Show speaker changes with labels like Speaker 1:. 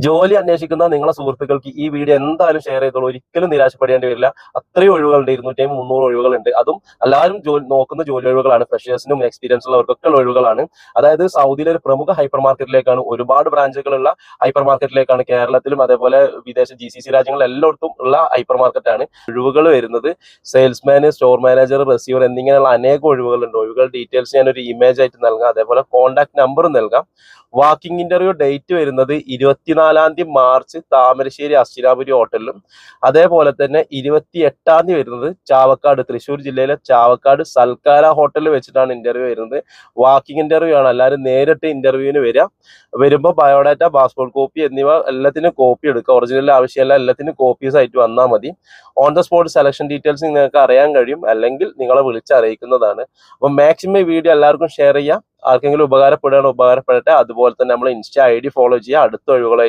Speaker 1: ജോലി അന്വേഷിക്കുന്ന നിങ്ങളെ സുഹൃത്തുക്കൾക്ക് ഈ വീഡിയോ എന്തായാലും ഷെയർ ചെയ്തോളൂ. ഒരിക്കലും നിരാശപ്പെടേണ്ടി വരില്ല. അത്രയും ഒഴിവുകളുണ്ട്, 250 300 ഒഴിവുകളുണ്ട്. അതും എല്ലാവരും നോക്കുന്ന ജോലി ഒഴിവുകളാണ്. ഫ്രഷേഴ്സിനും എക്സ്പീരിയൻസ് ഉള്ളവർക്കൊക്കെ ഉള്ള ഒഴിവുകളാണ്. അതായത് സൗദിയിലെ ഒരു പ്രമുഖ ഹൈപ്പർ മാർക്കറ്റിലേക്കാണ്, ഒരുപാട് ബ്രാഞ്ചുകളുള്ള ഹൈപ്പർ മാർക്കറ്റിലേക്കാണ്. കേരളത്തിലും അതേപോലെ വിദേശ GCC രാജ്യങ്ങളിൽ എല്ലായിടത്തും ഉള്ള ഹൈപ്പർ മാർക്കറ്റാണ്. ഒഴിവുകൾ വരുന്നത് സെയിൽസ്മാൻ, സ്റ്റോർ മാനേജർ, റിസീവർ എന്നിങ്ങനെയുള്ള അനേകം ഒഴിവുകളുണ്ട്. ഒഴിവുകൾ ഡീറ്റെയിൽസ് ഞാനൊരു ഇമേജ് ആയിട്ട് നൽകാം, അതേപോലെ കോൺടാക്ട് നമ്പറും നൽകാം. വാക്കിംഗ് ഇന്റർവ്യൂ ഡേറ്റ് വരുന്നത് 24 മാർച്ച് താമരശ്ശേരി അസ്തിനാപുരി ഹോട്ടലിലും, അതേപോലെ തന്നെ 28 വരുന്നത് ചാവക്കാട്, തൃശ്ശൂർ ജില്ലയിലെ ചാവക്കാട് സൽക്കാര ഹോട്ടലിൽ വെച്ചിട്ടാണ് ഇന്റർവ്യൂ വരുന്നത്. വാക്കിംഗ് ഇന്റർവ്യൂ ആണ്, എല്ലാവരും നേരിട്ട് ഇന്റർവ്യൂവിന് വരുമ്പോൾ ബയോഡാറ്റ, പാസ്പോർട്ട് കോപ്പി എന്നിവ എല്ലാത്തിനും കോപ്പി എടുക്കുക. ഒറിജിനൽ ആവശ്യമല്ല, എല്ലാത്തിനും കോപ്പീസ് ആയിട്ട് വന്നാൽ മതി. On the spot selection details നിങ്ങൾക്ക് അറിയാൻ കഴിയും, അല്ലെങ്കിൽ നിങ്ങളെ വിളിച്ചറിയിക്കുന്നതാണ്. അപ്പോൾ മാക്സിമം വീഡിയോ എല്ലാവർക്കും ഷെയർ ചെയ്യാം. ആർക്കെങ്കിലും ഉപകാരപ്പെടുകയാണ് ഉപകാരപ്പെടട്ടെ. അതുപോലെ തന്നെ നമ്മൾ ഇൻസ്റ്റ ID ഫോളോ ചെയ്യുക. അടുത്ത ഒഴിവുകളായിട്ട്